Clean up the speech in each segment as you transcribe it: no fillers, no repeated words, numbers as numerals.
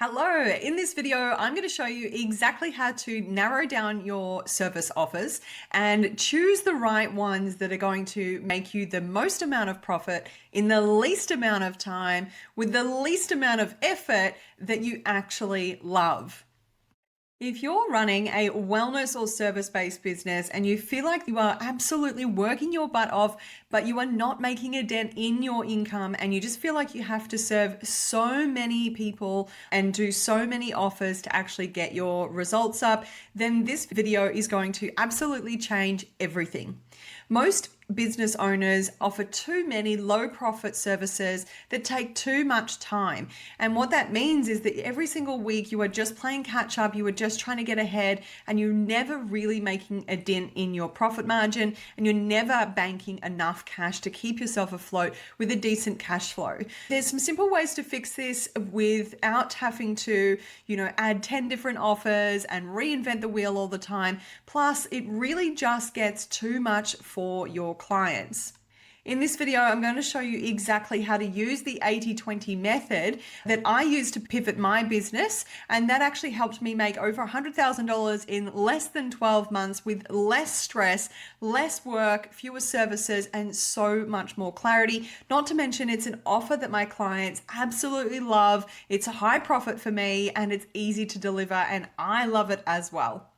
Hello, in this video, I'm going to show you exactly how to narrow down your service offers and choose the right ones that are going to make you the most amount of profit in the least amount of time with the least amount of effort that you actually love. If you're running a wellness or service-based business and you feel like you are absolutely working your butt off, but you are not making a dent in your income and you just feel like you have to serve so many people and do so many offers to actually get your results up, then this video is going to absolutely change everything. Most business owners offer too many low profit services that take too much time. And what that means is that every single week you are just playing catch up, you are just trying to get ahead, and you're never really making a dent in your profit margin, and you're never banking enough cash to keep yourself afloat with a decent cash flow. There's some simple ways to fix this without having to, add 10 different offers and reinvent the wheel all the time. Plus, it really just gets too much for your clients. In this video, I'm going to show you exactly how to use the 80-20 method that I use to pivot my business. And that actually helped me make over $100,000 in less than 12 months with less stress, less work, fewer services, and so much more clarity. Not to mention, it's an offer that my clients absolutely love. It's a high profit for me and it's easy to deliver, and I love it as well.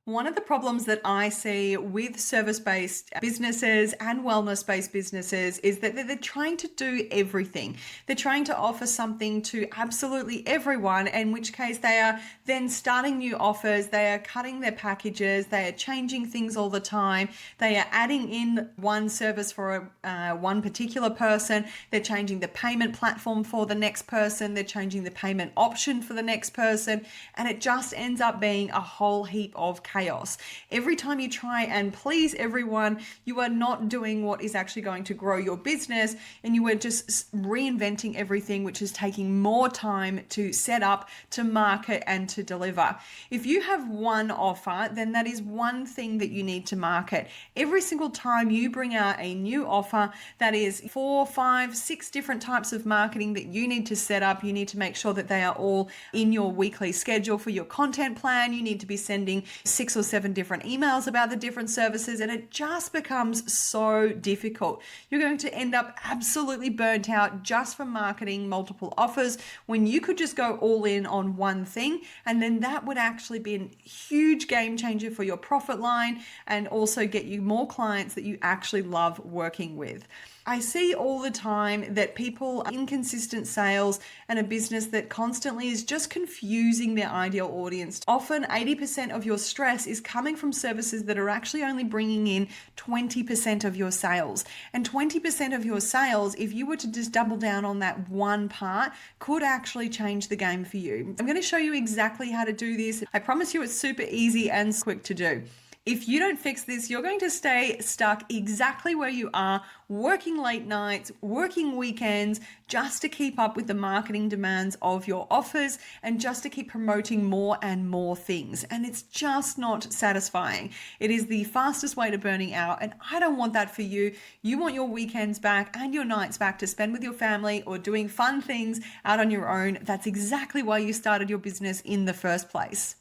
One of the problems that I see with service-based businesses and wellness-based businesses is that they're trying to do everything. They're trying to offer something to absolutely everyone, in which case they are then starting new offers, they are cutting their packages, they are changing things all the time, they are adding in one service for one particular person, they're changing the payment platform for the next person, they're changing the payment option for the next person, and it just ends up being a whole heap of chaos. Every time you try and please everyone, you are not doing what is actually going to grow your business, and you are just reinventing everything, which is taking more time to set up, to market, and to deliver. If you have one offer, then that is one thing that you need to market. Every single time you bring out a new offer, that is 4, 5, 6 different types of marketing that you need to set up. You need to make sure that they are all in your weekly schedule for your content plan. You need to be sending 6 or 7 different emails about the different services, and it just becomes so difficult. You're going to end up absolutely burnt out just from marketing multiple offers when you could just go all in on one thing, and then that would actually be a huge game changer for your profit line and also get you more clients that you actually love working with. I see all the time that people are inconsistent sales and a business that constantly is just confusing their ideal audience. Often 80% of your stress is coming from services that are actually only bringing in 20% of your sales. And 20% of your sales, if you were to just double down on that one part, could actually change the game for you. I'm going to show you exactly how to do this. I promise you it's super easy and quick to do. If you don't fix this, you're going to stay stuck exactly where you are, working late nights, working weekends, just to keep up with the marketing demands of your offers and just to keep promoting more and more things. And it's just not satisfying. It is the fastest way to burning out, and I don't want that for you. You want your weekends back and your nights back to spend with your family or doing fun things out on your own. That's exactly why you started your business in the first place.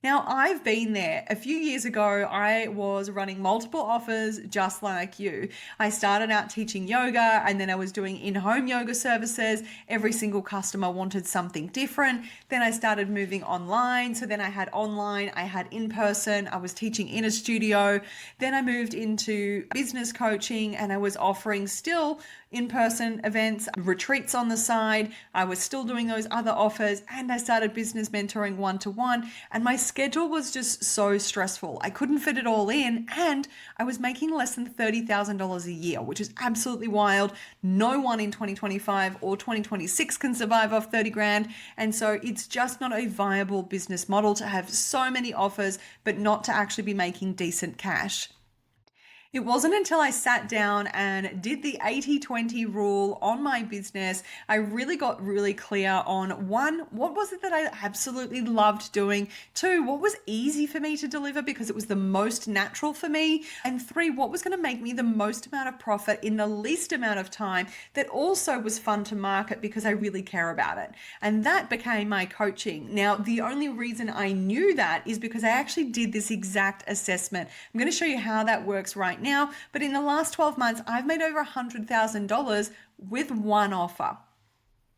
Now, I've been there. A few years ago, I was running multiple offers just like you. I started out teaching yoga, and then I was doing in-home yoga services. Every single customer wanted something different. Then I started moving online. So then I had online, I had in-person, I was teaching in a studio. Then I moved into business coaching, and I was offering still in-person events, retreats on the side. I was still doing those other offers, and I started business mentoring one-to-one, and my schedule was just so stressful. I couldn't fit it all in, and I was making less than $30,000 a year, which is absolutely wild. No one in 2025 or 2026 can survive off 30 grand. And so it's just not a viable business model to have so many offers, but not to actually be making decent cash. It wasn't until I sat down and did the 80-20 rule on my business, I really got really clear on one, what was it that I absolutely loved doing? Two, what was easy for me to deliver because it was the most natural for me? And three, what was going to make me the most amount of profit in the least amount of time that also was fun to market because I really care about it. And that became my coaching. Now, the only reason I knew that is because I actually did this exact assessment. I'm going to show you how that works right now, but in the last 12 months, I've made over $100,000 with one offer.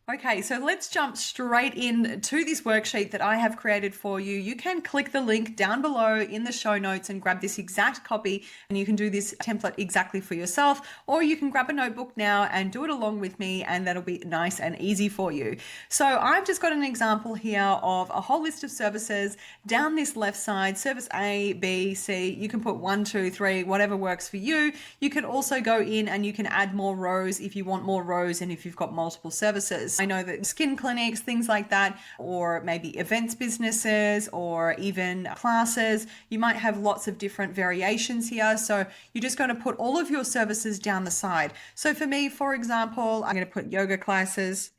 Okay, so let's jump straight into this worksheet that I have created for you. You can click the link down below in the show notes and grab this exact copy, and you can do this template exactly for yourself, or you can grab a notebook now and do it along with me, and that'll be nice and easy for you. So I've just got an example here of a whole list of services down this left side, service A, B, C. You can put 1, 2, 3, whatever works for you. You can also go in and you can add more rows if you want more rows and if you've got multiple services. I know that skin clinics, things like that, or maybe events businesses, or even classes, you might have lots of different variations here. So you're just going to put all of your services down the side. So for me, for example, I'm going to put yoga classes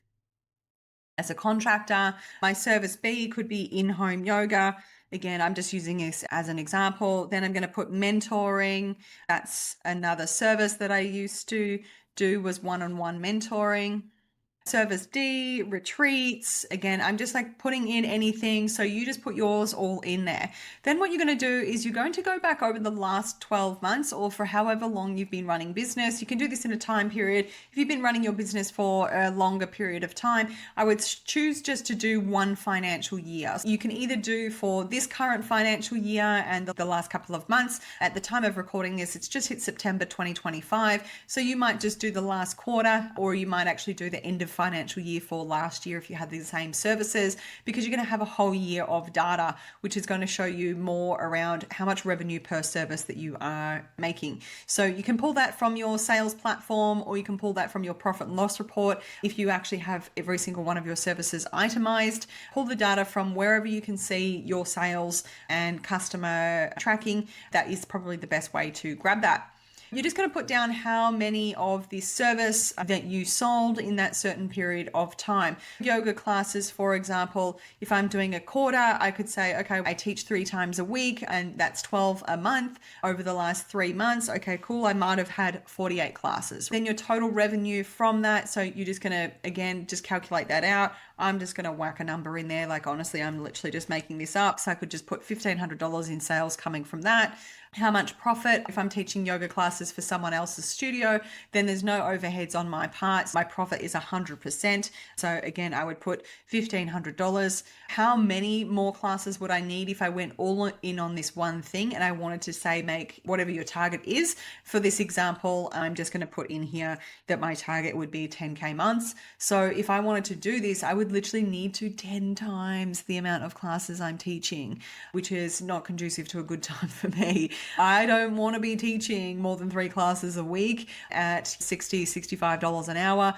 as a contractor. My service B could be in-home yoga. Again, I'm just using this as an example. Then I'm going to put mentoring. That's another service that I used to do, was one-on-one mentoring. Service D, retreats. Again, I'm just like putting in anything. So you just put yours all in there. Then what you're going to do is you're going to go back over the last 12 months or for however long you've been running business. You can do this in a time period. If you've been running your business for a longer period of time, I would choose just to do one financial year. You can either do for this current financial year and the last couple of months. At the time of recording this, it's just hit September 2025. So you might just do the last quarter, or you might actually do the end of financial year for last year if you had the same services, because you're going to have a whole year of data, which is going to show you more around how much revenue per service that you are making. So you can pull that from your sales platform, or you can pull that from your profit and loss report. If you actually have every single one of your services itemized, pull the data from wherever you can see your sales and customer tracking. That is probably the best way to grab that. You're just going to put down how many of this service that you sold in that certain period of time. Yoga classes, for example, if I'm doing a quarter, I could say, okay, I teach 3 times a week and that's 12 a month over the last 3 months. Okay, cool. I might have had 48 classes. Then your total revenue from that. So you're just going to, again, just calculate that out. I'm just going to whack a number in there. Like, honestly, I'm literally just making this up. So I could just put $1,500 in sales coming from that. How much profit? If I'm teaching yoga classes for someone else's studio, then there's no overheads on my part. My profit is 100%. So again, I would put $1,500. How many more classes would I need if I went all in on this one thing and I wanted to say make whatever your target is? For this example, I'm just going to put in here that my target would be 10K months. So if I wanted to do this, I would literally need to 10 times the amount of classes I'm teaching, which is not conducive to a good time for me. I don't want to be teaching more than 3 classes a week at $60, $65 an hour,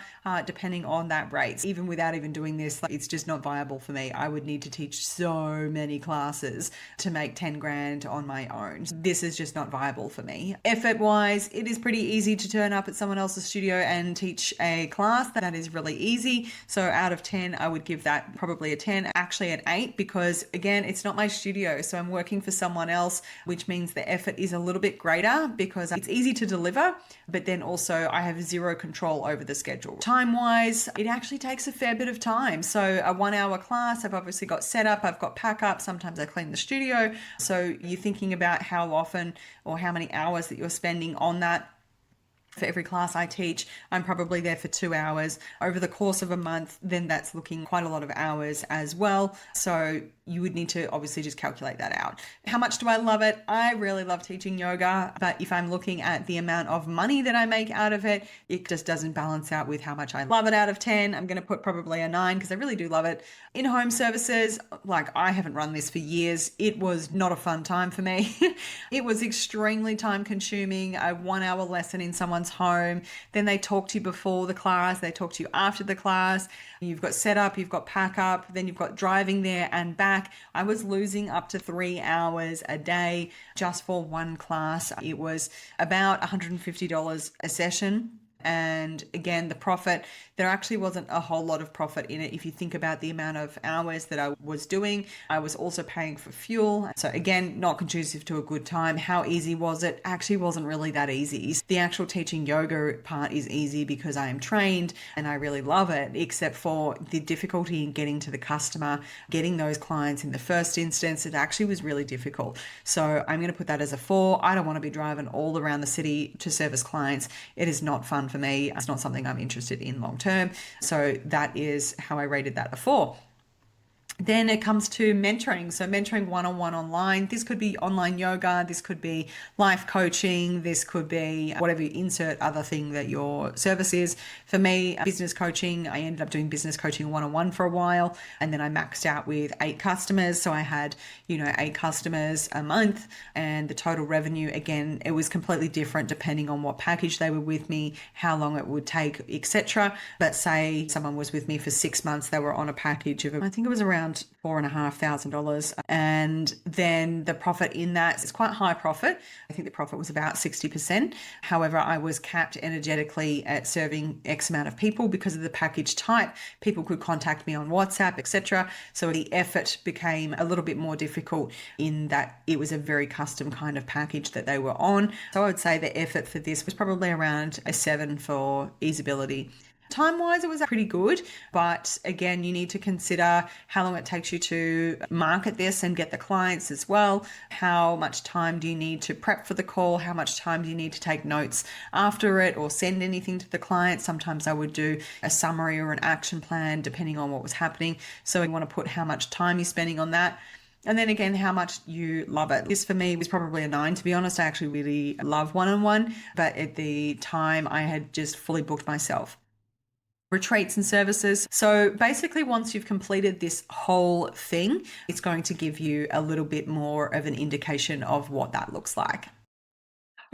depending on that rate. Even without even doing this, it's just not viable for me. I would need to teach so many classes to make 10 grand on my own. This is just not viable for me. Effort wise, it is pretty easy to turn up at someone else's studio and teach a class. That is really easy. So out of 10, I would give that probably a 10, actually an 8, because again, it's not my studio. So I'm working for someone else, which means the effort is a little bit greater because it's easy to deliver, but then also I have zero control over the schedule. Time wise, it actually takes a fair bit of time. So a 1 hour class, I've obviously got setup, I've got pack up, sometimes I clean the studio. So you're thinking about how often or how many hours that you're spending on that. For every class I teach, I'm probably there for 2 hours. Over the course of a month, then that's looking quite a lot of hours as well. So you would need to obviously just calculate that out. How much do I love it? I really love teaching yoga, but if I'm looking at the amount of money that I make out of it, it just doesn't balance out with how much I love it. Out of 10, I'm going to put probably a 9 because I really do love it. In-home services, like, I haven't run this for years. It was not a fun time for me. It was extremely time consuming. A 1 hour lesson in someone's someone's home. Then they talk to you before the class, they talk to you after the class. You've got setup, you've got pack up, then you've got driving there and back. I was losing up to 3 hours a day just for one class. It was about $150 a session. And again, the profit, there actually wasn't a whole lot of profit in it. If you think about the amount of hours that I was doing, I was also paying for fuel. So again, not conducive to a good time. How easy was it? Actually wasn't really that easy. The actual teaching yoga part is easy because I am trained and I really love it, except for the difficulty in getting to the customer, getting those clients in the first instance. It actually was really difficult. So I'm going to put that as a 4. I don't want to be driving all around the city to service clients. It is not fun for me. It's not something I'm interested in long term. So that is how I rated that a 4. Then it comes to mentoring. So mentoring one-on-one online. This could be online yoga. This could be life coaching. This could be whatever you insert other thing that your service is. For me, business coaching, I ended up doing business coaching one-on-one for a while. And then I maxed out with 8 customers. So I had, 8 customers a month, and the total revenue, again, it was completely different depending on what package they were with me, how long it would take, etc. But say someone was with me for 6 months, they were on a package of, I think it was around $4,500. And then the profit in that is quite high profit. I think the profit was about 60%. However, I was capped energetically at serving X amount of people because of the package type. People could contact me on WhatsApp, etc. So the effort became a little bit more difficult in that it was a very custom kind of package that they were on. So I would say the effort for this was probably around a 7 for easeability. Time-wise, it was pretty good, but again, you need to consider how long it takes you to market this and get the clients as well. How much time do you need to prep for the call? How much time do you need to take notes after it or send anything to the client? Sometimes I would do a summary or an action plan depending on what was happening. So you want to put how much time you're spending on that. And then again, how much you love it. This for me was probably a 9, to be honest. I actually really love one-on-one, but at the time I had just fully booked myself. Retreats and services. So basically, once you've completed this whole thing, it's going to give you a little bit more of an indication of what that looks like.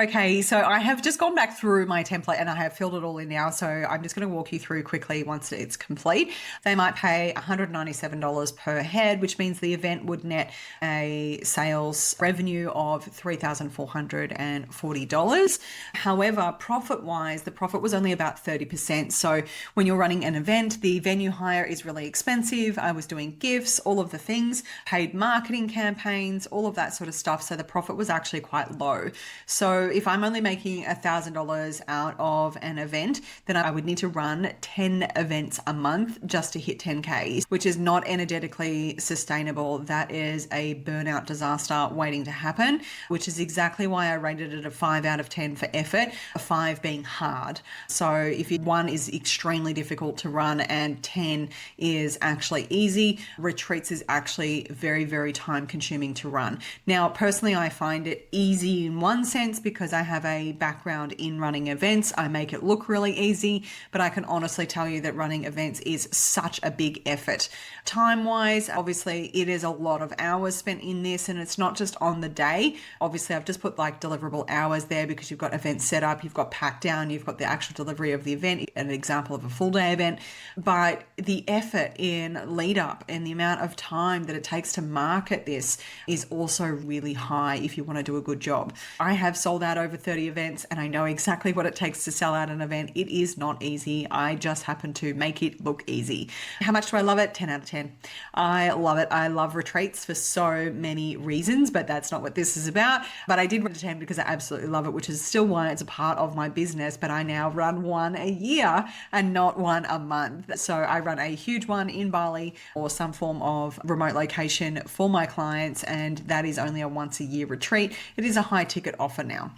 Okay, so I have just gone back through my template and I have filled it all in now. So I'm just going to walk you through quickly once it's complete. They might pay $197 per head, which means the event would net a sales revenue of $3,440. However, profit-wise, the profit was only about 30%. So when you're running an event, the venue hire is really expensive. I was doing gifts, all of the things, paid marketing campaigns, all of that sort of stuff. So the profit was actually quite low. So if I'm only making $1,000 out of an event, then I would need to run 10 events a month just to hit 10K, which is not energetically sustainable. That is a burnout disaster waiting to happen, which is exactly why I rated it a 5 out of 10 for effort, a 5 being hard. So if 1 is extremely difficult to run and 10 is actually easy, retreats is actually very, very time consuming to run. Now, personally, I find it easy in one sense because I have a background in running events. I make it look really easy, but I can honestly tell you that running events is such a big effort. Time-wise, obviously, it is a lot of hours spent in this, and it's not just on the day. Obviously, I've just put like deliverable hours there because you've got event setup, you've got pack down, you've got the actual delivery of the event, an example of a full day event. But the effort in lead up and the amount of time that it takes to market this is also really high if you want to do a good job. I have sold out over 30 events and I know exactly what it takes to sell out an event. It is not easy. I just happen to make it look easy. How much do I love it? 10 out of 10. I love it. I love retreats for so many reasons, but that's not what this is about. But I did run a 10 because I absolutely love it, which is still why it's a part of my business, but I now run one a year and not one a month. So I run a huge one in Bali or some form of remote location for my clients, and that is only a once a year retreat. It is a high ticket offer now.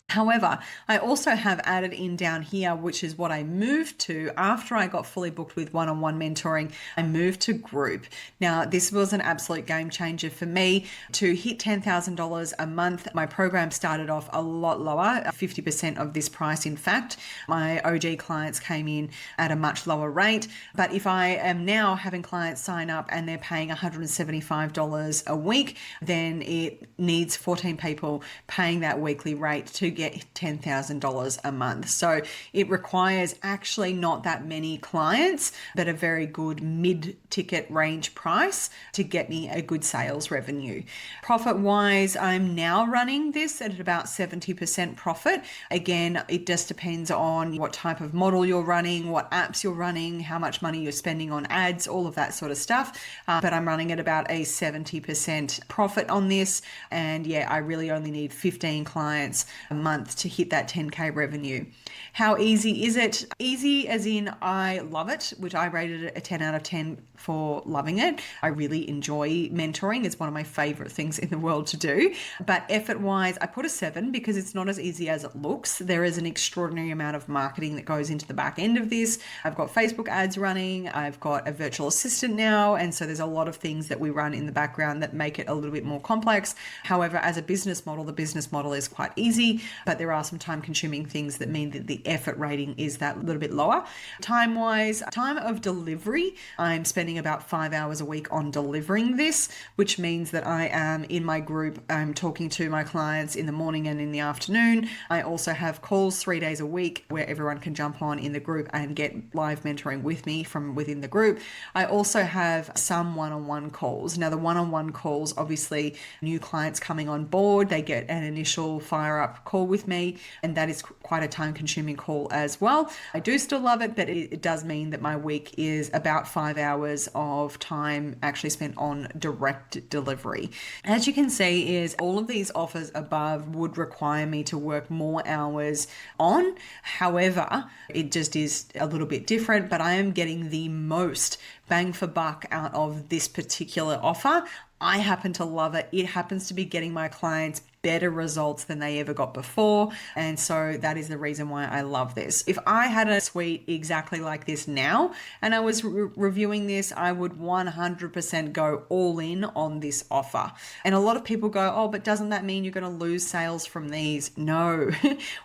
However, I also have added in down here, which is what I moved to after I got fully booked with one-on-one mentoring. I moved to group. Now, this was an absolute game changer for me. To hit $10,000 a month, my program started off a lot lower, 50% of this price. In fact, my OG clients came in at a much lower rate. But if I am now having clients sign up and they're paying $175 a week, then it needs 14 people paying that weekly rate to get $10,000 a month. So it requires actually not that many clients, but a very good mid-ticket range price to get me a good sales revenue. Profit-wise, I'm now running this at about 70% profit. Again, it just depends on what type of model you're running, what apps you're running, how much money you're spending on ads, all of that sort of stuff. But I'm running at about a 70% profit on this. And yeah, I really only need 15 clients a month to hit that 10K revenue. How easy is it? Easy as in I love it, which I rated it a 10 out of 10 for loving it. I really enjoy mentoring. It's one of my favorite things in the world to do. But effort-wise, I put a 7 because it's not as easy as it looks. There is an extraordinary amount of marketing that goes into the back end of this. I've got Facebook ads running. I've got a virtual assistant now. And so there's a lot of things that we run in the background that make it a little bit more complex. However, as a business model, the business model is quite easy, but there are some time-consuming things that mean that the effort rating is that little bit lower. Time-wise, time of delivery, I'm spending about 5 hours a week on delivering this, which means that I am in my group. I'm talking to my clients in the morning and in the afternoon. I also have calls 3 days a week where everyone can jump on in the group and get live mentoring with me from within the group. I also have some one-on-one calls. Now, the one-on-one calls, obviously, new clients coming on board, they get an initial fire-up call with me, and that is quite a time-consuming call as well. I do still love it, but it does mean that my week is about 5 hours of time actually spent on direct delivery. As you can see, is all of these offers above would require me to work more hours on. However, it just is a little bit different, but I am getting the most bang for buck out of this particular offer. I happen to love it. It happens to be getting my clients better results than they ever got before. And so that is the reason why I love this. If I had a suite exactly like this now, and I was reviewing this, I would 100% go all in on this offer. And a lot of people go, oh, but doesn't that mean you're going to lose sales from these? No.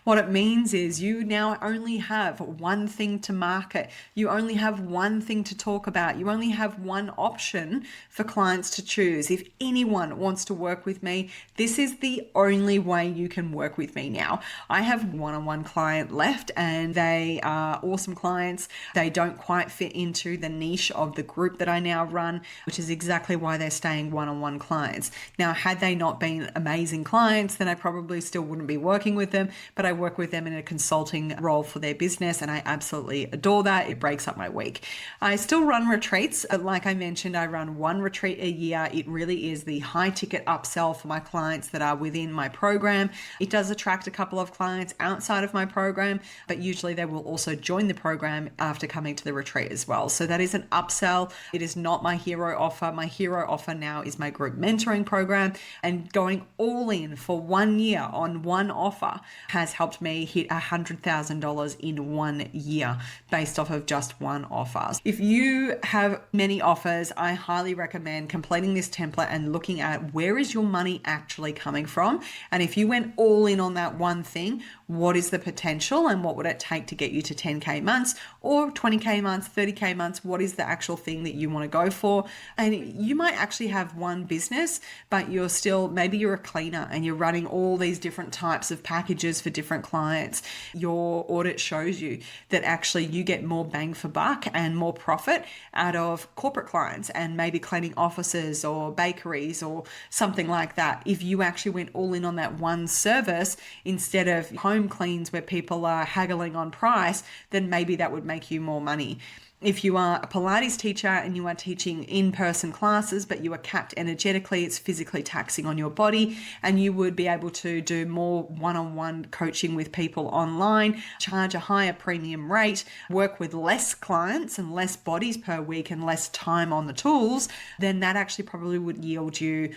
What it means is you now only have one thing to market. You only have one thing to talk about. You only have one option for clients to choose. If anyone wants to work with me, this is the only way you can work with me now. I have one-on-one client left, and they are awesome clients. They don't quite fit into the niche of the group that I now run, which is exactly why they're staying one-on-one clients. Now, had they not been amazing clients, then I probably still wouldn't be working with them, but I work with them in a consulting role for their business, and I absolutely adore that. It breaks up my week. I still run retreats. Like I mentioned, I run one retreat a year. It really is the high ticket upsell for my clients that are within my program. It does attract a couple of clients outside of my program, but usually they will also join the program after coming to the retreat as well. So that is an upsell. It is not my hero offer. My hero offer now is my group mentoring program, and going all in for 1 year on one offer has helped me hit $100,000 in 1 year based off of just one offer. If you have many offers, I highly recommend completing this template and looking at where is your money actually coming from. And if you went all in on that one thing, what is the potential and what would it take to get you to 10K months or 20K months, 30K months? What is the actual thing that you want to go for? And you might actually have one business, but you're still, maybe you're a cleaner and you're running all these different types of packages for different clients. Your audit shows you that actually you get more bang for buck and more profit out of corporate clients and maybe cleaning offices or bakeries or something like that. If you actually went all in on that one service instead of home cleans where people are haggling on price, then maybe that would make you more money. If you are a Pilates teacher and you are teaching in-person classes, but you are capped energetically, it's physically taxing on your body, and you would be able to do more one-on-one coaching with people online, charge a higher premium rate, work with less clients and less bodies per week and less time on the tools, then that actually probably would yield you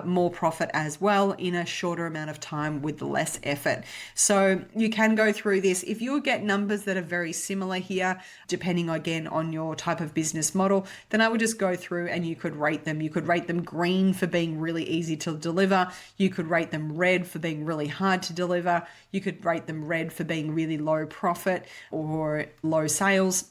more profit as well in a shorter amount of time with less effort. So you can go through this. If you get numbers that are very similar here, depending again on your type of business model, then I would just go through and you could rate them. You could rate them green for being really easy to deliver. You could rate them red for being really hard to deliver. You could rate them red for being really low profit or low sales.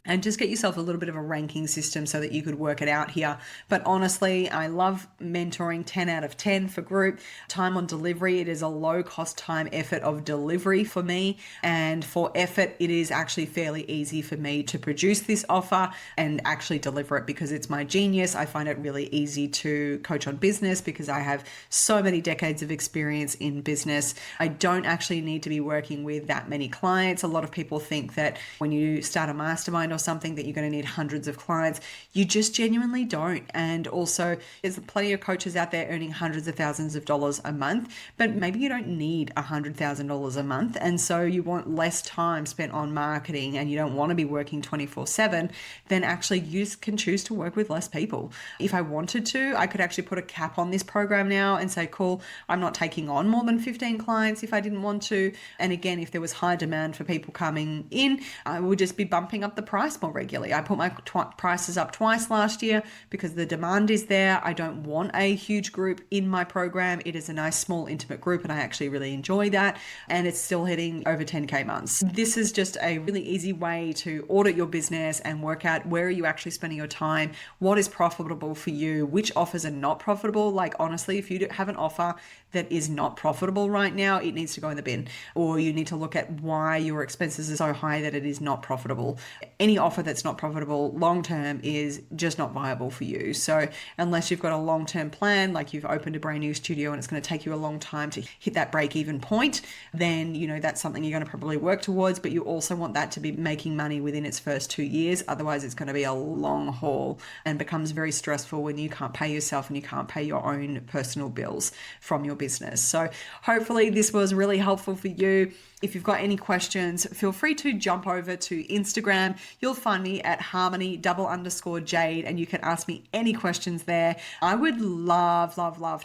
and just get yourself a little bit of a ranking system so that you could work it out here. But honestly, I love mentoring 10 out of 10 for group. Time on delivery, it is a low cost time effort of delivery for me. And for effort, it is actually fairly easy for me to produce this offer and actually deliver it because it's my genius. I find it really easy to coach on business because I have so many decades of experience in business. I don't actually need to be working with that many clients. A lot of people think that when you start a mastermind or something that you're going to need hundreds of clients. You just genuinely don't. And also, there's plenty of coaches out there earning hundreds of thousands of dollars a month, but maybe you don't need $100,000 a month. And so you want less time spent on marketing and you don't want to be working 24/7, then actually you can choose to work with less people. If I wanted to, I could actually put a cap on this program now and say, cool, I'm not taking on more than 15 clients if I didn't want to. And again, if there was high demand for people coming in, I would just be bumping up the price more regularly. I put my prices up twice last year because the demand is there. I don't want a huge group in my program. It is a nice, small, intimate group, and I actually really enjoy that. And it's still hitting over 10K months. This is just a really easy way to audit your business and work out where are you actually spending your time, what is profitable for you, which offers are not profitable. Like honestly, if you have an offer that is not profitable right now, it needs to go in the bin, or you need to look at why your expenses are so high that it is not profitable. Any offer that's not profitable long term is just not viable for you. So unless you've got a long-term plan, like you've opened a brand new studio and it's going to take you a long time to hit that break-even point, then that's something you're going to probably work towards. But you also want that to be making money within its first 2 years. Otherwise, it's going to be a long haul and becomes very stressful when you can't pay yourself and you can't pay your own personal bills from your business. So hopefully this was really helpful for you. If you've got any questions, feel free to jump over to Instagram. You'll find me at harmony_Jade and you can ask me any questions there. I would love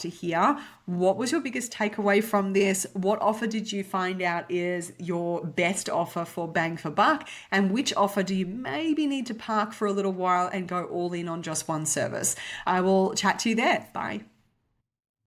to hear what was your biggest takeaway from this? What offer did you find out is your best offer for bang for buck? And which offer do you maybe need to park for a little while and go all in on just one service? I will chat to you there. Bye.